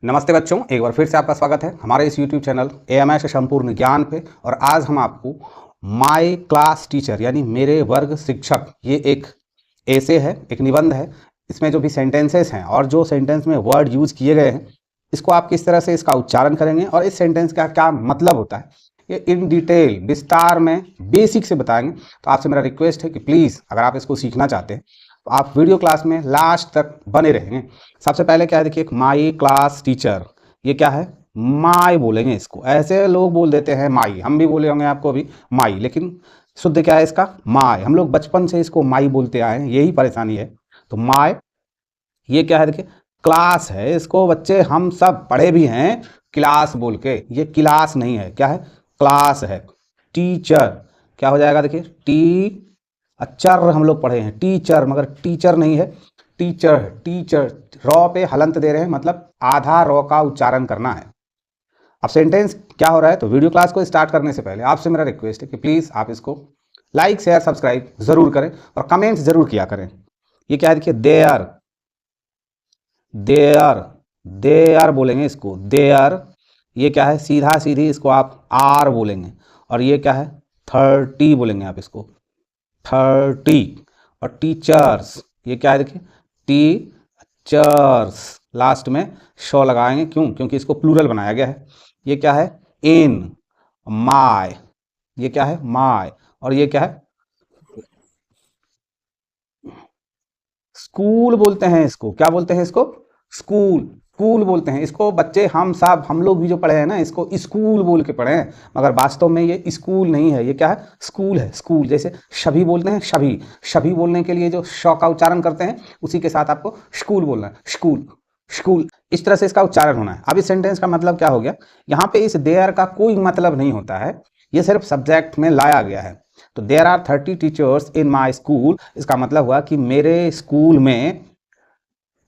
नमस्ते बच्चों, एक बार फिर से आपका स्वागत है हमारे इस YouTube चैनल AMI से संपूर्ण ज्ञान पे। और आज हम आपको माय क्लास टीचर यानी मेरे वर्ग शिक्षक, ये एक ऐसे है, एक निबंध है। इसमें जो भी सेंटेंसेस हैं और जो सेंटेंस में वर्ड यूज किए गए हैं, इसको आप किस तरह से इसका उच्चारण करेंगे और इस सेंटेंस का क्या मतलब होता है, ये इन डिटेल विस्तार में बेसिक से बताएंगे। तो आपसे मेरा रिक्वेस्ट है कि प्लीज़ अगर आप इसको सीखना चाहते हैं तो आप वीडियो क्लास में लास्ट तक बने रहेंगे। सबसे पहले क्या है, देखिए, माई क्लास टीचर, ये क्या है, माई बोलेंगे इसको। ऐसे लोग बोल देते हैं माई, हम भी बोले होंगे आपको अभी माई, लेकिन शुद्ध क्या है इसका, माई। हम लोग बचपन से इसको माई बोलते आए हैं, यही परेशानी है। तो माई, ये क्या है, देखिए, क्लास है। इसको बच्चे हम सब पढ़े भी हैं क्लास बोल के, ये क्लास नहीं है, क्या है, क्लास है। टीचर क्या हो जाएगा, देखिए, टी अचर हम लोग पढ़े हैं टीचर, मगर टीचर नहीं है, टीचर है। टीचर रॉ पे हलंत दे रहे हैं, मतलब आधा रॉ का उच्चारण करना है। अब सेंटेंस क्या हो रहा है, तो वीडियो क्लास को स्टार्ट करने से पहले आपसे मेरा रिक्वेस्ट है कि प्लीज़ आप इसको लाइक शेयर सब्सक्राइब जरूर करें और कमेंट्स जरूर किया करें। ये क्या है, देखिए, देयर, देयर, देयर बोलेंगे इसको, देयर। ये क्या है, सीधा सीधी इसको आप आर बोलेंगे। और ये क्या है, 30 बोलेंगे आप इसको, 30। और टीचर्स, ये क्या है, देखिए, टीचर्स, लास्ट में शो लगाएंगे, क्यों, क्योंकि इसको प्लूरल बनाया गया है। ये क्या है, इन, माय, ये क्या है, माय। और ये क्या है, स्कूल बोलते हैं इसको। क्या बोलते हैं इसको, स्कूल, स्कूल बोलते हैं इसको। बच्चे हम सब, हम लोग भी जो पढ़े हैं ना, इसको स्कूल बोल के पढ़े हैं, मगर वास्तव में ये स्कूल नहीं है, ये क्या है, स्कूल है, स्कूल। जैसे सभी बोलते हैं, सभी, सभी बोलने के लिए जो श का उच्चारण करते हैं, उसी के साथ आपको स्कूल बोलना है, स्कूल, स्कूल, इस तरह से इसका उच्चारण होना है। अब इस सेंटेंस का मतलब क्या हो गया, यहाँ पे इस देयर का कोई मतलब नहीं होता है, ये सिर्फ सब्जेक्ट में लाया गया है। तो there are 30 teachers in my school, इसका मतलब हुआ कि मेरे स्कूल में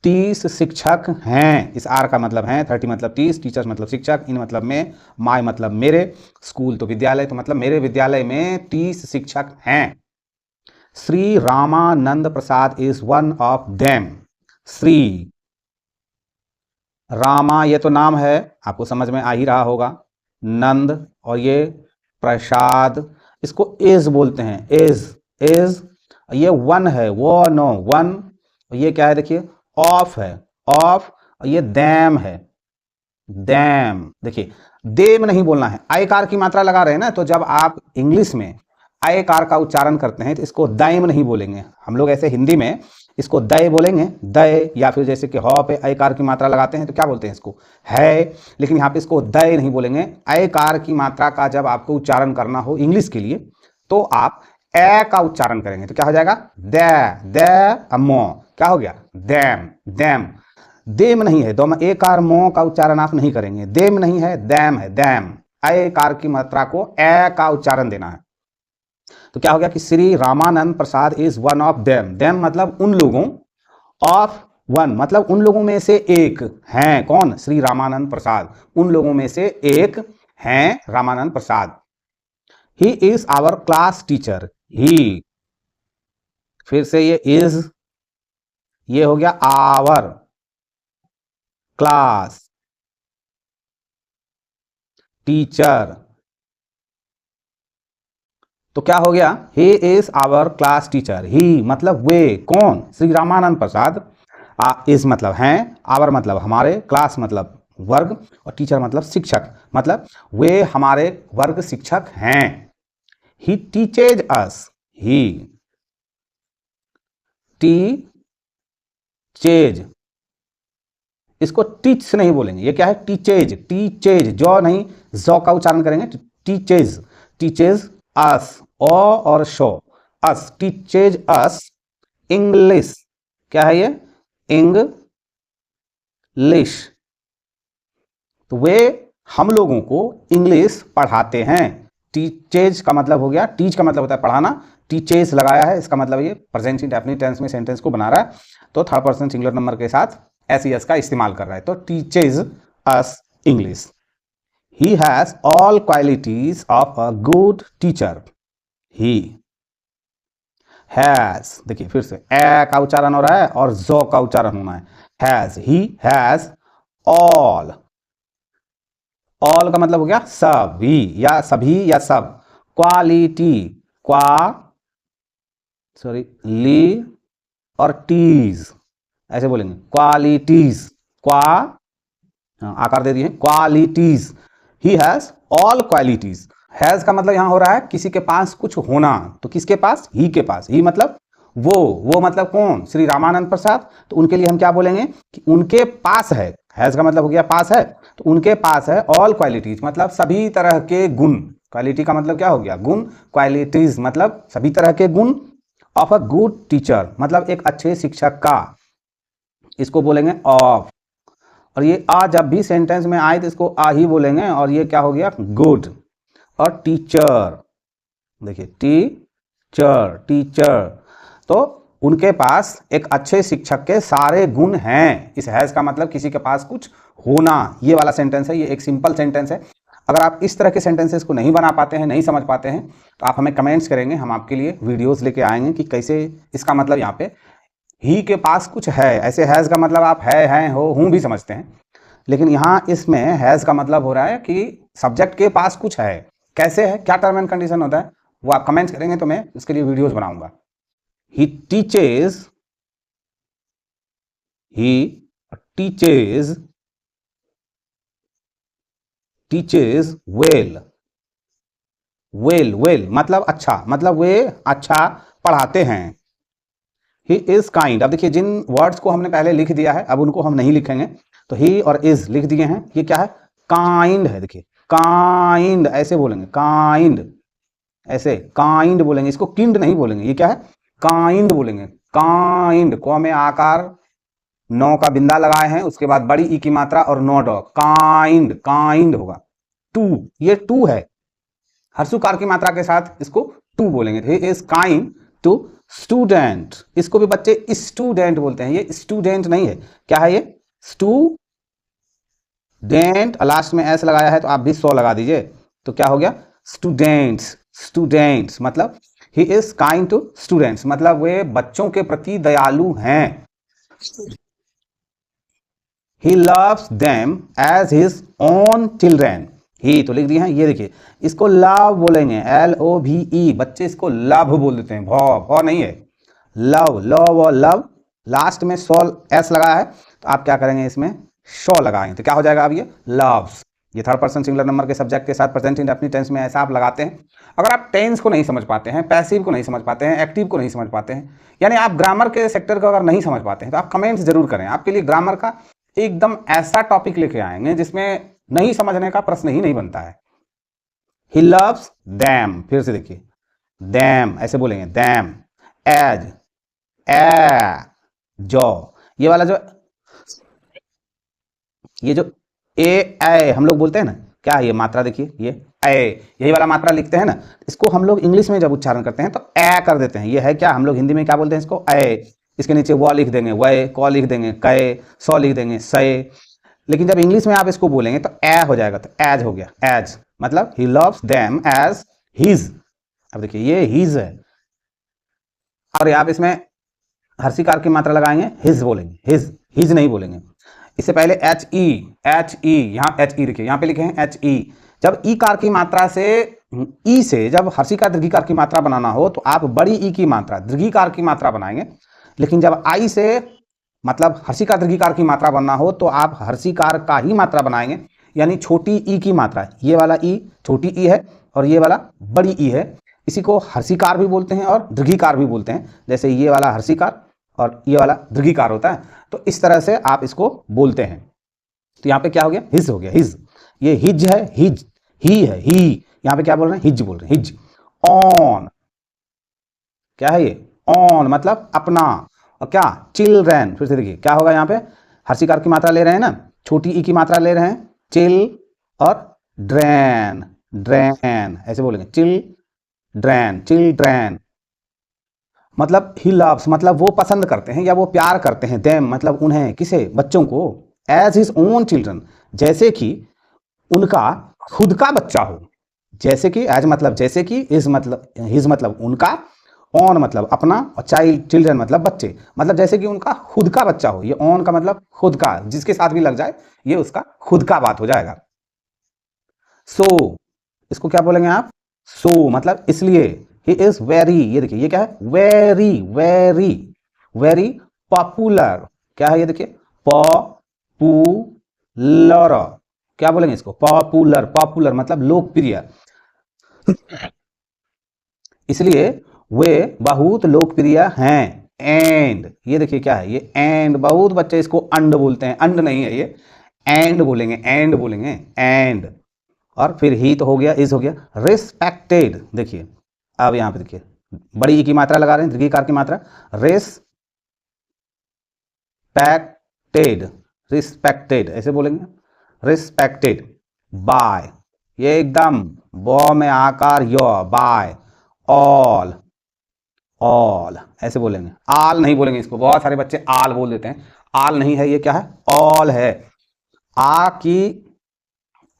30 शिक्षक हैं। इस आर का मतलब है 30 मतलब 30, टीचर्स मतलब शिक्षक, इन मतलब में, माई मतलब मेरे, स्कूल तो विद्यालय, तो मतलब मेरे विद्यालय में 30 शिक्षक हैं। Shri Ramanand Prasad is one of them. Shri Rama, ये तो नाम है, आपको समझ में आ ही रहा होगा, नंद, और ये प्रसाद, इसको इज बोलते हैं, इज, इज। ये वन है, वो नो वन। ये क्या है, देखिए, ऑफ है, ऑफ। और ये दैम है, दैम। देखिए, देम नहीं बोलना है, आयकार की मात्रा लगा रहे हैं ना, तो जब आप इंग्लिश में आयकार का उच्चारण करते हैं तो इसको दाइम नहीं बोलेंगे हम लोग। ऐसे हिंदी में इसको दय बोलेंगे, दय, या फिर जैसे कि ह पे आयकार की मात्रा लगाते हैं तो क्या बोलते हैं इसको, है। लेकिन यहाँ पे इसको दय नहीं बोलेंगे। आयकार की मात्रा का जब आपको उच्चारण करना हो इंग्लिश के लिए, तो आप ए का उच्चारण करेंगे, तो क्या हो जाएगा, दे अमो, क्या हो गया, दैम, दैम। देम नहीं है, दो एकार मो का उच्चारण आप नहीं करेंगे, देम नहीं है, दैम है, दैम। आयकार की मात्रा को ए का उच्चारण देना है। तो क्या हो गया कि Shri Ramanand Prasad is one of them. Them मतलब उन लोगों, ऑफ वन मतलब उन लोगों में से एक हैं। कौन, श्री रामानंद प्रसाद, उन लोगों में से एक हैं Ramanand Prasad. He is our class teacher. He, फिर से ये इज, ये हो गया आवर क्लास टीचर। तो क्या हो गया, he is our class teacher. He मतलब वे, कौन, श्री रामानंद प्रसाद। इज मतलब हैं, आवर मतलब हमारे, क्लास मतलब वर्ग, और टीचर मतलब शिक्षक, मतलब वे हमारे वर्ग शिक्षक हैं। ही टीचेज अस। ही टीचेज, इसको टीच से नहीं बोलेंगे, ये क्या है, टीचेज, टीचेज, जो नहीं, जो का उच्चारण करेंगे, टीचेज, टीचेज अस, ओ और शो, अस, टीचेज अस इंग्लिश। क्या है ये, इंग्लिश। तो वे हम लोगों को इंग्लिश पढ़ाते हैं। टीचेज का मतलब हो गया, टीच का मतलब होता है पढ़ाना, टीचेज लगाया है, इसका मतलब ये प्रेजेंट इंडेफिनिट टेंस में सेंटेंस को बना रहा है, तो थर्ड पर्सन सिंगुलर नंबर के साथ एस का इस्तेमाल कर रहा है। तो teaches us English. He has all qualities of a good teacher. He has, देखिए फिर से ए का उच्चारण हो रहा है और जो का उच्चारण होना है, has, he has all, all का मतलब हो गया सभी या सब। क्वालिटी, ली और टीज ऐसे बोलेंगे, क्वालिटीज, आकार दे दिए, qualities. He has all qualities. Has का मतलब यहां हो रहा है किसी के पास कुछ होना, तो किसके पास? ही के पास। ही मतलब वो मतलब कौन? श्री रामानंद प्रसाद। तो उनके लिए हम क्या बोलेंगे कि उनके पास है। हैज का मतलब हो गया पास है, तो उनके पास है ऑल क्वालिटीज मतलब सभी तरह के गुण। क्वालिटी का मतलब क्या हो गया? गुण। क्वालिटीज मतलब सभी तरह के गुण। ऑफ अ गुड टीचर मतलब एक अच्छे शिक्षक का, इसको बोलेंगे ऑफ। और ये आ जब भी सेंटेंस में आए तो इसको आ ही बोलेंगे, और ये क्या हो गया? गुड। और टीचर, देखिए टीचर तो उनके पास एक अच्छे शिक्षक के सारे गुण हैं। इस हैज का मतलब किसी के पास कुछ होना, ये वाला सेंटेंस है। ये एक सिंपल सेंटेंस है। अगर आप इस तरह के सेंटेंसेस को नहीं बना पाते हैं, नहीं समझ पाते हैं, तो आप हमें कमेंट्स करेंगे, हम आपके लिए वीडियोस लेके आएंगे कि कैसे इसका मतलब यहाँ पे ही के पास कुछ है। ऐसे हैज का मतलब आप है हो हूं भी समझते हैं, लेकिन यहाँ इसमें हैज का मतलब हो रहा है कि सब्जेक्ट के पास कुछ है। कैसे है, क्या टर्म एंड कंडीशन होता है, वो आप कमेंट्स करेंगे तो मैं उसके लिए वीडियोस बनाऊंगा। ही टीचेज वेल मतलब अच्छा, मतलब वे अच्छा पढ़ाते हैं। ही इज काइंड। अब देखिए जिन वर्ड्स को हमने पहले लिख दिया है अब उनको हम नहीं लिखेंगे, तो ही और इज लिख दिए हैं। ये क्या है? काइंड है। देखिए काइंड ऐसे बोलेंगे, काइंड ऐसे काइंड बोलेंगे, इसको किंड नहीं बोलेंगे। ये क्या है? काइंड बोलेंगे। काइंड, क में आकार, नौ का बिंदा लगाए हैं, उसके बाद बड़ी ई की मात्रा और नो डॉ। काइंड, काइंड होगा। टू, ये टू है, हर्षुकार की मात्रा के साथ इसको टू बोलेंगे। He is kind to student. इसको भी बच्चे स्टूडेंट बोलते हैं, ये स्टूडेंट नहीं है। क्या है ये? स्टूडेंट। लास्ट में एस लगाया है तो आप भी 100 लगा दीजिए, तो क्या हो गया? स्टूडेंट्स। स्टूडेंट्स मतलब he is kind to students मतलब वे बच्चों के प्रति दयालु हैं। He loves them as his own children. He तो लिख दिए हैं, ये देखिए इसको लव बोलेंगे, LOVE। बच्चे इसको लव बोल देते हैं, भौ नहीं है। लव, लव और लव, लास्ट में सॉल एस लगा है तो आप क्या करेंगे? इसमें शो लगाएंगे, तो क्या हो जाएगा? अब ये लव्स। ये थर्ड पर्सन सिंगुलर नंबर के सब्जेक्ट के साथ प्रेजेंट इंडेफिनिट टेंस में ऐसा आप लगाते हैं। अगर आप टेंस को नहीं समझ पाते हैं, पैसिव को नहीं समझ पाते हैं, एक्टिव को नहीं समझ पाते हैं, यानी आप ग्रामर के सेक्टर को अगर नहीं समझ पाते हैं, तो आप कमेंट्स जरूर करें। आपके लिए ग्रामर का एकदम ऐसा टॉपिक लेके आएंगे जिसमें नहीं समझने का प्रश्न ही नहीं बनता है। ही लव्स दैम, फिर से देखिए दैम ऐसे बोलेंगे, दैम। एज, जो, ये वाला जो ए हम लोग बोलते हैं ना, क्या है ये मात्रा? देखिए ये यही वाला मात्रा लिखते हैं ना, इसको हम लोग इंग्लिश में जब उच्चारण करते हैं तो ए कर देते हैं। ये है क्या? हम लोग हिंदी में क्या बोलते हैं इसको? इसके नीचे व लिख देंगे, वे, क लिख देंगे, कै, सौ लिख देंगे, सै। लेकिन जब इंग्लिश में आप इसको बोलेंगे तो ए हो जाएगा, तो एज हो गया। एज मतलब he loves them as his. अब देखिए ये हिज है, और आप इसमें हर्षिकार की मात्रा लगाएंगे, हिज बोलेंगे, हिज नहीं बोलेंगे। इससे पहले एच ई, यहाँ एच ई देखिए, यहाँ पे लिखे हैं एच ई। जब ई कार की मात्रा से, ई से जब हर्षिकार दीर्घिकार की मात्रा बनाना हो तो आप बड़ी ई की मात्रा, दीर्घिकार की मात्रा बनाएंगे। लेकिन जब आई से मतलब हर्षिकार दीर्घिकार की मात्रा बनना हो तो आप हर्षिकार का ही मात्रा बनाएंगे, यानी छोटी ई की मात्रा। ये वाला ई छोटी ई है और ये वाला बड़ी ई है। इसी को हर्षिकार भी बोलते हैं और दीर्घिकार भी बोलते हैं। जैसे ये वाला हर्षिकार और ये वाला दीर्घिकार होता है, तो इस तरह से आप इसको बोलते हैं। तो यहाँ पे क्या हो गया? हिज हो गया, हिज। ये हिज है, हिज, ही है, ही। यहाँ पे क्या बोल रहे हैं? हिज बोल रहे हैं, हिज। ऑन, क्या है ये? ऑन मतलब अपना। और क्या? चिल्ड्रेन, फिर से देखिए क्या होगा? यहाँ पे हर्षिकार की मात्रा ले रहे हैं ना, छोटी ई की मात्रा ले रहे हैं, चिल और ड्रैन, ड्रैन ऐसे बोलेंगे, चिल्ड्रैन, चिल्ड्रैन मतलब ही लव्स मतलब वो पसंद करते हैं या वो प्यार करते हैं, देम मतलब उन्हें, किसे? बच्चों को, एज हिज ओन चिल्ड्रन जैसे कि उनका खुद का बच्चा हो। जैसे कि, एज मतलब जैसे कि, इज मतलब हिज मतलब उनका, ऑन मतलब अपना और चिल्ड्रन मतलब बच्चे, मतलब जैसे कि उनका खुद का बच्चा हो। ये ऑन का मतलब खुद का, जिसके साथ भी लग जाए ये उसका खुद का बात हो जाएगा। सो इसको क्या बोलेंगे आप? सो मतलब इसलिए। ही इज वेरी, ये देखिए ये क्या है? Very very very popular. क्या है ये देखिए? पॉपुलर। क्या बोलेंगे इसको? पॉपुलर। पॉपुलर मतलब लोकप्रिय, इसलिए वे बहुत लोकप्रिय हैं। एंड ये देखिए क्या है? ये एंड, बहुत बच्चे इसको अंड बोलते हैं, अंड नहीं है ये, एंड बोलेंगे, एंड बोलेंगे, एंड। और फिर ही तो हो गया, इज हो गया। रिस्पेक्टेड, देखिए अब यहां पे देखिए बड़ी ई की मात्रा लगा रहे हैं, दीर्घिकार की मात्रा। रिस्पेक्टेड, रिस्पेक्टेड ऐसे बोलेंगे, रिस्पेक्टेड बाय, ये एकदम ब में आकार य, बाय ऑल, ऑल ऐसे बोलेंगे, आल नहीं बोलेंगे इसको। बहुत सारे बच्चे आल बोल देते हैं, आल नहीं है, ये क्या है? ऑल है।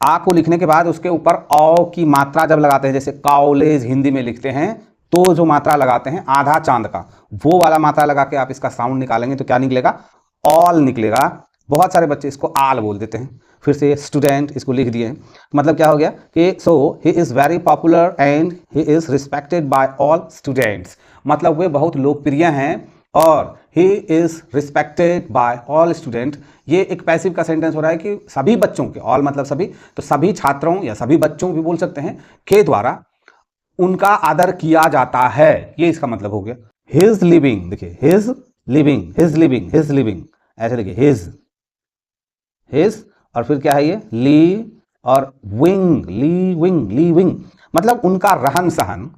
आ को लिखने के बाद उसके ऊपर औ की मात्रा जब लगाते हैं, जैसे कॉलेज हिंदी में लिखते हैं, तो जो मात्रा लगाते हैं आधा चांद का, वो वाला मात्रा लगा के आप इसका साउंड निकालेंगे तो क्या निकलेगा? ऑल निकलेगा। बहुत सारे बच्चे इसको आल बोल देते हैं। फिर से स्टूडेंट इसको लिख दिए, मतलब क्या हो गया कि so he is very popular and he is respected by all students, मतलब वे बहुत लोकप्रिय हैं और he is respected by all student. ये एक पैसिव का सेंटेंस हो रहा है कि सभी बच्चों के, ऑल मतलब सभी, तो सभी छात्रों या सभी बच्चों भी बोल सकते हैं, के द्वारा उनका आदर किया जाता है, ये इसका मतलब हो गया। हिज लिविंग, देखिए his living, his living, his living ऐसे देखिए, हिज और फिर क्या है ये? ली और विंग, ली विंग, ली विंग मतलब उनका रहन सहन।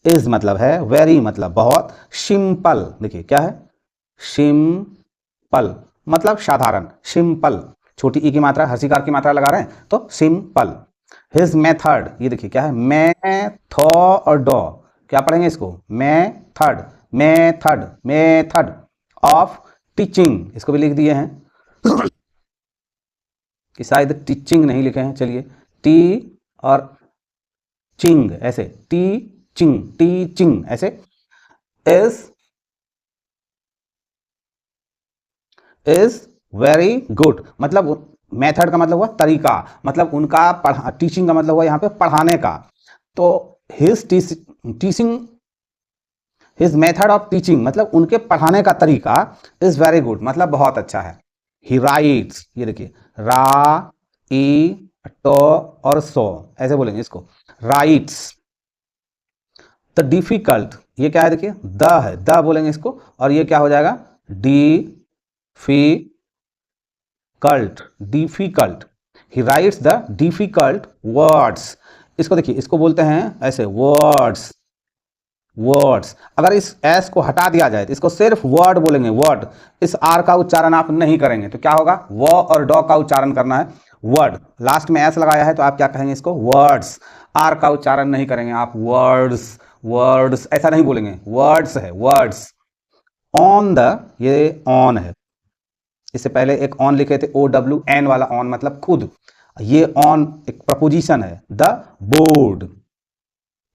इज मतलब है, वेरी मतलब बहुत, सिंपल देखिए क्या है? सिंपल मतलब साधारण, सिंपल, छोटी ई की मात्रा, हर्षिकार की मात्रा लगा रहे हैं तो सिंपल। हिज मेथड, ये देखिए क्या है? मेथड, क्या पढ़ेंगे इसको? Method, method, method of teaching, इसको भी लिख दिए हैं कि शायद टीचिंग नहीं लिखे हैं, चलिए टी और चिंग ऐसे, टीचिंग, टीचिंग ऐसे। इज वेरी गुड मतलब मेथड का मतलब हुआ तरीका, मतलब उनका टीचिंग का मतलब हुआ यहाँ पे पढ़ाने का। तो his teaching, his method of teaching मतलब उनके पढ़ाने का तरीका इज वेरी गुड मतलब बहुत अच्छा है। ही राइट्स, ये देखिए रा, ई, टो और सो ऐसे बोलेंगे इसको, राइट्स द डिफिकल्ट, ये क्या है? देखिए द है, द बोलेंगे इसको, और ये क्या हो जाएगा? Difficult, difficult. He rights the difficult words, इसको देखिए, इसको बोलते हैं ऐसे वर्ड्स, वर्ड्स। अगर इस एस को हटा दिया जाए तो इसको सिर्फ वर्ड बोलेंगे, वर्ड। इस आर का उच्चारण आप नहीं करेंगे तो क्या होगा? व और डॉ का उच्चारण करना है, वर्ड। लास्ट में एस लगाया है तो आप क्या कहेंगे इसको? वर्ड्स। आर का उच्चारण नहीं करेंगे आप, वर्ड्स, वर्ड्स ऐसा नहीं बोलेंगे, वर्ड्स है, वर्ड्स। ऑन द, ये ऑन है, इससे पहले एक ऑन लिखे थे, ओ डब्ल्यू एन वाला ऑन मतलब खुद, ये ऑन एक प्रपोजिशन है। द बोर्ड,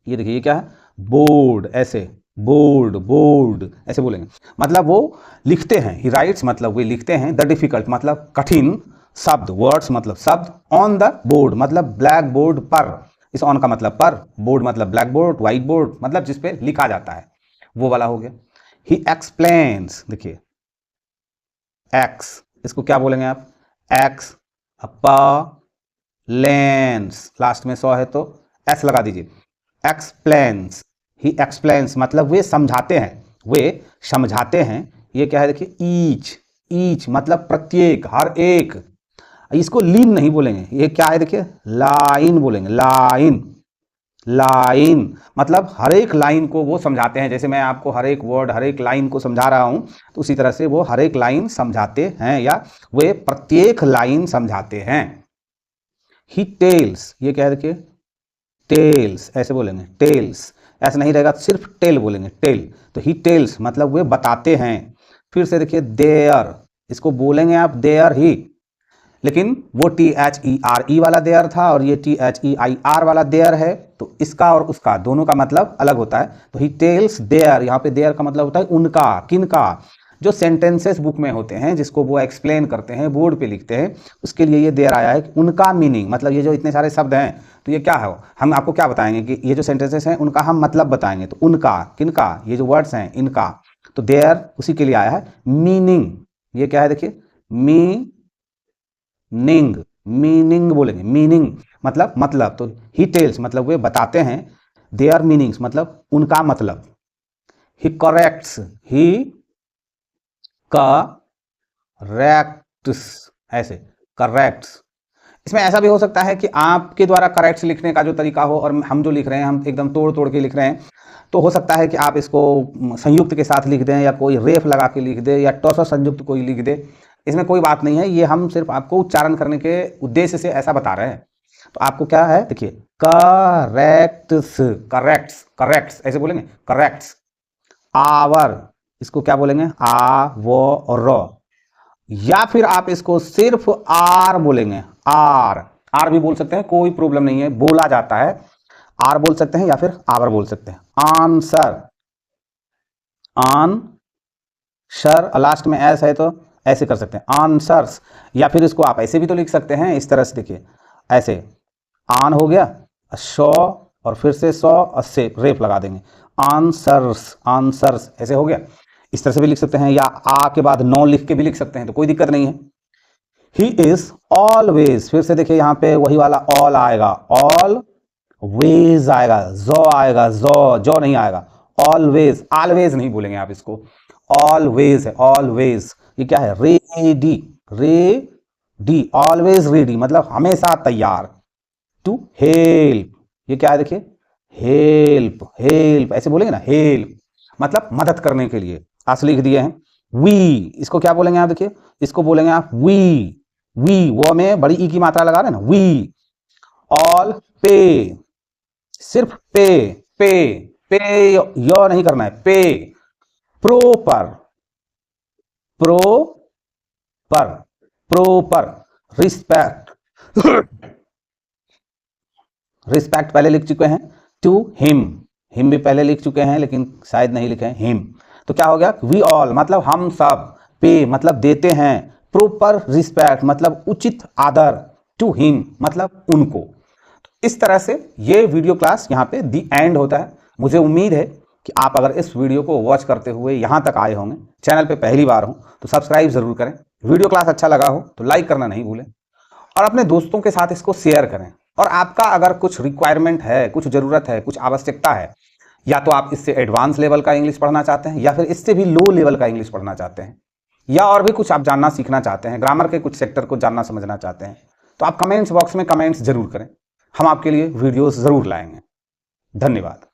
ये देखिए ये क्या है? बोर्ड ऐसे, बोर्ड, बोर्ड ऐसे बोलेंगे, मतलब वो लिखते हैं। ही राइट्स मतलब वे लिखते हैं, द डिफिकल्ट मतलब कठिन शब्द, वर्ड्स मतलब शब्द, ऑन द बोर्ड मतलब ब्लैक बोर्ड पर, इस ऑन का मतलब पर, बोर्ड मतलब ब्लैक बोर्ड, व्हाइट बोर्ड मतलब जिसपे लिखा जाता है, वो वाला हो गया। ही एक्सप्लेन्स, देखिए एक्स, इसको क्या बोलेंगे आप? एक्स, लेंस, लास्ट में सौ है तो एस लगा दीजिए, एक्सप्लेन्स। ही एक्सप्लेन्स मतलब वे समझाते हैं, वे समझाते हैं। ये क्या है? देखिए ईच, ईच मतलब प्रत्येक, हर एक। इसको लीन नहीं बोलेंगे, ये क्या है? देखिए लाइन बोलेंगे, लाइन, लाइन मतलब हर एक लाइन को वो समझाते हैं। जैसे मैं आपको हर एक वर्ड, हर एक लाइन को समझा रहा हूं, तो उसी तरह से वो हर एक लाइन समझाते हैं या वे प्रत्येक लाइन समझाते हैं। ही टेल्स, ये क्या है? देखिए टेल्स ऐसे बोलेंगे, टेल्स ऐसा नहीं रहेगा, सिर्फ टेल बोलेंगे, टेल। तो ही टेल्स मतलब वे बताते हैं। फिर से देखिए देयर, इसको बोलेंगे आप देयर ही, लेकिन वो THERE वाला देयर था और ये THEIR वाला देयर है, तो इसका और उसका दोनों का मतलब अलग होता है। तो ही टेल्स देयर, यहाँ पे देयर का मतलब होता है उनका, किनका, जो सेंटेंसेस बुक में होते हैं जिसको वो एक्सप्लेन करते हैं, बोर्ड पे लिखते हैं, उसके लिए ये देयर आया है कि उनका मीनिंग, मतलब ये जो इतने सारे शब्द हैं तो ये क्या है, हम आपको क्या बताएंगे कि ये जो सेंटेंसेस हैं उनका हम मतलब बताएंगे। तो उनका, किनका, ये जो वर्ड्स हैं इनका, तो देयर उसी के लिए आया है। मीनिंग, ये क्या है देखिए, मीनिंग, मीनिंग बोलेंगे, मीनिंग मतलब तो ही टेल्स मतलब वे बताते हैं, देयर मीनिंग्स मतलब उनका मतलब। ही करेक्ट्स, ही करेक्ट्स, ऐसे करेक्ट्स। इसमें ऐसा भी हो सकता है कि आपके द्वारा करेक्ट्स लिखने का जो तरीका हो और हम जो लिख रहे हैं हम एकदम तोड़ तोड़ के लिख रहे हैं, तो हो सकता है कि आप इसको संयुक्त के साथ लिख दें या कोई रेफ लगा के लिख दे या टॉसर संयुक्त कोई लिख दे। इसमें कोई बात नहीं है, ये हम सिर्फ आपको उच्चारण करने के उद्देश्य से ऐसा बता रहे हैं। तो आपको क्या है देखिए, करेक्ट्स, करेक्ट्स, करेक्ट्स ऐसे बोलेंगे, करेक्ट्स। आवर, इसको क्या बोलेंगे, आ वो र, या फिर आप इसको सिर्फ आर बोलेंगे, आर, आर भी बोल सकते हैं, कोई प्रॉब्लम नहीं है, बोला जाता है, आर बोल सकते हैं या फिर आवर बोल सकते हैं। आंसर, आंसर, लास्ट में एस है तो ऐसे कर सकते हैं, आंसर्स, या फिर इसको आप ऐसे भी तो लिख सकते हैं, इस तरह से देखिए, ऐसे आन हो गया, शो और फिर से सौ और से रेफ लगा देंगे, आंसर्स, आंसर्स ऐसे हो गया। इस तरह से भी लिख सकते हैं, या आ के बाद नो लिख के भी लिख सकते हैं, तो कोई दिक्कत नहीं है। ही इज ऑलवेज, फिर से देखिए यहाँ पे वही वाला ऑल आएगा, ऑल वेज आएगा, जो आएगा, जो नहीं आएगा, ऑलवेज, ऑलवेज नहीं बोलेंगे आप इसको, ऑलवेज है, ऑलवेज। ये क्या है, रेडी, रेडी, ऑलवेज रेडी मतलब हमेशा तैयार। टू हेल्प, ये क्या है देखिए, हेल्प, हेल्प ऐसे बोलेंगे ना, हेल्प मतलब मदद करने के लिए, आस लिख दिए हैं। वी, इसको क्या बोलेंगे आप देखिए, इसको बोलेंगे आप वी, वो में बड़ी ई की मात्रा लगा रहे हैं ना, वी। ऑल पे, सिर्फ पे, पे यो नहीं करना है, पे। प्रोपर, प्रोपर, रिस्पेक्ट, रिस्पेक्ट पहले लिख चुके हैं। टू हिम, हिम भी पहले लिख चुके हैं लेकिन शायद नहीं लिखे हैं, हिम। तो क्या हो गया, वी ऑल मतलब हम सब, पे मतलब देते हैं, प्रॉपर रिस्पेक्ट मतलब उचित आदर, टू हिम मतलब उनको। तो इस तरह से ये वीडियो क्लास यहाँ पे दी एंड होता है। मुझे उम्मीद है कि आप अगर इस वीडियो को वॉच करते हुए यहाँ तक आए होंगे, चैनल पे पहली बार हो तो सब्सक्राइब जरूर करें, वीडियो क्लास अच्छा लगा हो तो लाइक करना नहीं भूलें और अपने दोस्तों के साथ इसको शेयर करें। और आपका अगर कुछ रिक्वायरमेंट है, कुछ ज़रूरत है, कुछ आवश्यकता है, या तो आप इससे एडवांस लेवल का इंग्लिश पढ़ना चाहते हैं या फिर इससे भी लो लेवल का इंग्लिश पढ़ना चाहते हैं, या और भी कुछ आप जानना सीखना चाहते हैं, ग्रामर के कुछ सेक्टर को जानना समझना चाहते हैं, तो आप कमेंट्स बॉक्स में कमेंट्स जरूर करें, हम आपके लिए वीडियोस ज़रूर लाएंगे। धन्यवाद।